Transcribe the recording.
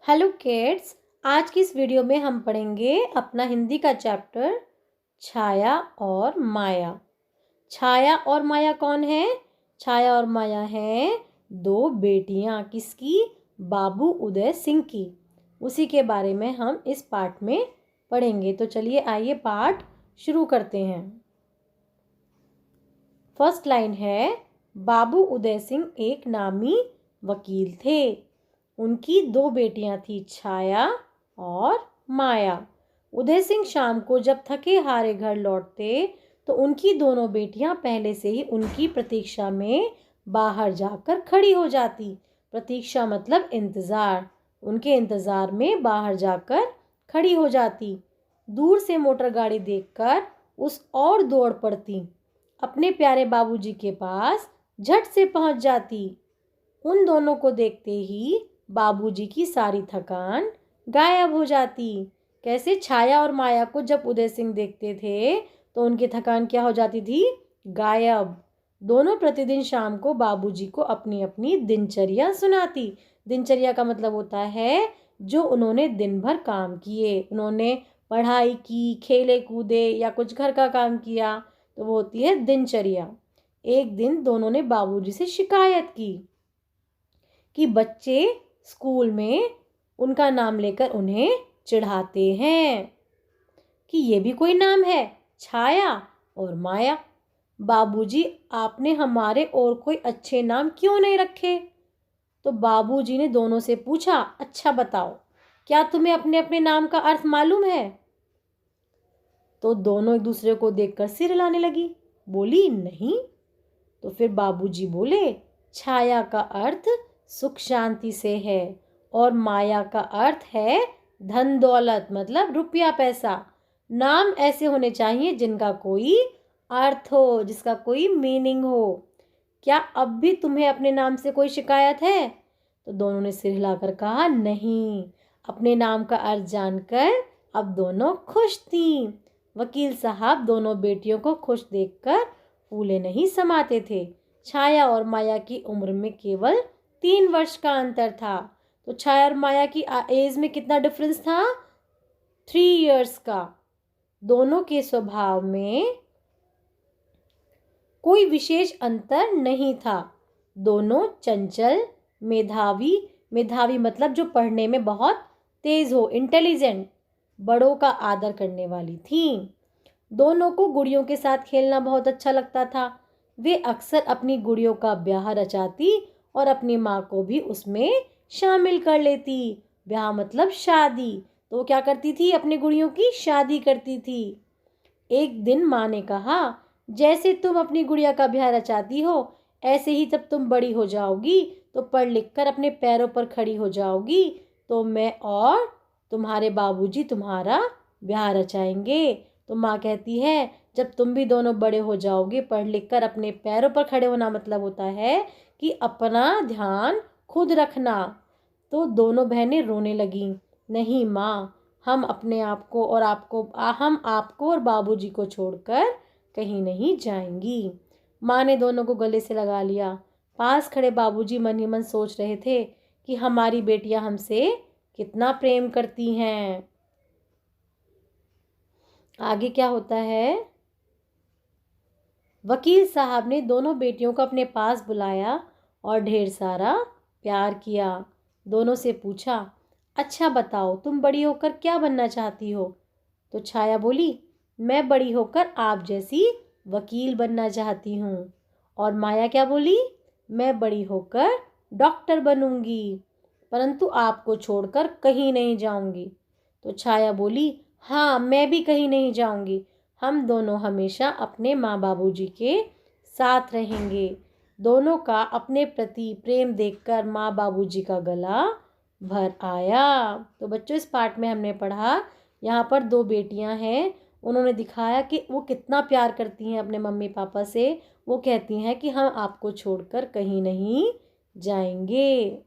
Hello kids. आज की इस वीडियो में हम पढ़ेंगे अपना हिंदी का चैप्टर छाया और माया। छाया और माया कौन है? छाया और माया हैं दो बेटियां। किसकी? बाबू उदय सिंह की। उसी के बारे में हम इस पाठ में पढ़ेंगे। तो चलिए आइए पाठ शुरू करते हैं। फर्स्ट लाइन है, बाबू उदय सिंह एक नामी वकील थे। उनकी दो बेटियां थी, छाया और माया। उदय सिंह शाम को जब थके हारे घर लौटते तो उनकी दोनों बेटियां पहले से ही उनकी प्रतीक्षा में बाहर जाकर खड़ी हो जाती। प्रतीक्षा मतलब इंतज़ार। उनके इंतज़ार में बाहर जाकर खड़ी हो जाती। दूर से मोटर गाड़ी देखकर उस और दौड़ पड़ती। अपने प्यारे बाबूजी के पास झट से पहुंच जाती। उन दोनों को देखते ही बाबूजी की सारी थकान गायब हो जाती। कैसे? छाया और माया को जब उदय सिंह देखते थे तो उनकी थकान क्या हो जाती थी? गायब। दोनों प्रतिदिन शाम को बाबूजी को अपनी अपनी दिनचर्या सुनाती। दिनचर्या का मतलब होता है जो उन्होंने दिन भर काम किए। उन्होंने पढ़ाई की, खेले कूदे या कुछ घर का काम किया, तो वो होती है दिनचर्या। एक दिन दोनों ने बाबूजी से शिकायत की कि बच्चे स्कूल में उनका नाम लेकर उन्हें चिढ़ाते हैं कि ये भी कोई नाम है, छाया और माया। बाबूजी, आपने हमारे और कोई अच्छे नाम क्यों नहीं रखे? तो बाबूजी ने दोनों से पूछा, अच्छा बताओ, क्या तुम्हें अपने अपने नाम का अर्थ मालूम है? तो दोनों एक दूसरे को देखकर सिर हिलाने लगी। बोली, नहीं। तो फिर बाबूजी बोले, छाया का अर्थ सुख शांति से है और माया का अर्थ है धन दौलत, मतलब रुपया पैसा। नाम ऐसे होने चाहिए जिनका कोई अर्थ हो, जिसका कोई मीनिंग हो। क्या अब भी तुम्हें अपने नाम से कोई शिकायत है? तो दोनों ने सिर हिलाकर कहा, नहीं। अपने नाम का अर्थ जानकर अब दोनों खुश थीं। वकील साहब दोनों बेटियों को खुश देखकर फूले नहीं समाते थे। छाया और माया की उम्र में केवल 3 वर्ष का अंतर था। तो छाया और माया की एज में कितना डिफरेंस था? 3 इयर्स का। दोनों के स्वभाव में कोई विशेष अंतर नहीं था। दोनों चंचल, मेधावी, मेधावी मतलब जो पढ़ने में बहुत तेज हो, इंटेलिजेंट, बड़ों का आदर करने वाली थीं। दोनों को गुड़ियों के साथ खेलना बहुत अच्छा लगता था। वे अक्सर अपनी गुड़ियों का ब्याह रचाती और अपनी माँ को भी उसमें शामिल कर लेती। ब्याह मतलब शादी। तो वो क्या करती थी? अपनी गुड़ियों की शादी करती थी। एक दिन माँ ने कहा, जैसे तुम अपनी गुड़िया का ब्याह रचाती हो, ऐसे ही जब तुम बड़ी हो जाओगी तो पढ़ लिख कर अपने पैरों पर खड़ी हो जाओगी तो मैं और तुम्हारे बाबूजी तुम्हारा ब्याह रचाएंगे। तो माँ कहती है, जब तुम भी दोनों बड़े हो जाओगे, पढ़ लिख कर अपने पैरों पर खड़े होना मतलब होता है कि अपना ध्यान खुद रखना। तो दोनों बहनें रोने लगीं। नहीं माँ, हम अपने आप को और हम आपको और बाबूजी को छोड़कर कहीं नहीं जाएंगी। माँ ने दोनों को गले से लगा लिया। पास खड़े बाबूजी मन ही मन सोच रहे थे कि हमारी बेटियां हमसे कितना प्रेम करती हैं। आगे क्या होता है? वकील साहब ने दोनों बेटियों को अपने पास बुलाया और ढेर सारा प्यार किया। दोनों से पूछा, अच्छा बताओ, तुम बड़ी होकर क्या बनना चाहती हो? तो छाया बोली, मैं बड़ी होकर आप जैसी वकील बनना चाहती हूँ। और माया क्या बोली? मैं बड़ी होकर डॉक्टर बनूंगी, परंतु आपको छोड़कर कहीं नहीं जाऊंगी। तो छाया बोली, हाँ, मैं भी कहीं नहीं जाऊंगी। हम दोनों हमेशा अपने माँ बाबूजी के साथ रहेंगे। दोनों का अपने प्रति प्रेम देखकर माँ बाबूजी का गला भर आया। तो बच्चों, इस पाठ में हमने पढ़ा, यहाँ पर दो बेटियां हैं। उन्होंने दिखाया कि वो कितना प्यार करती हैं अपने मम्मी पापा से। वो कहती हैं कि हम आपको छोड़कर कहीं नहीं जाएंगे।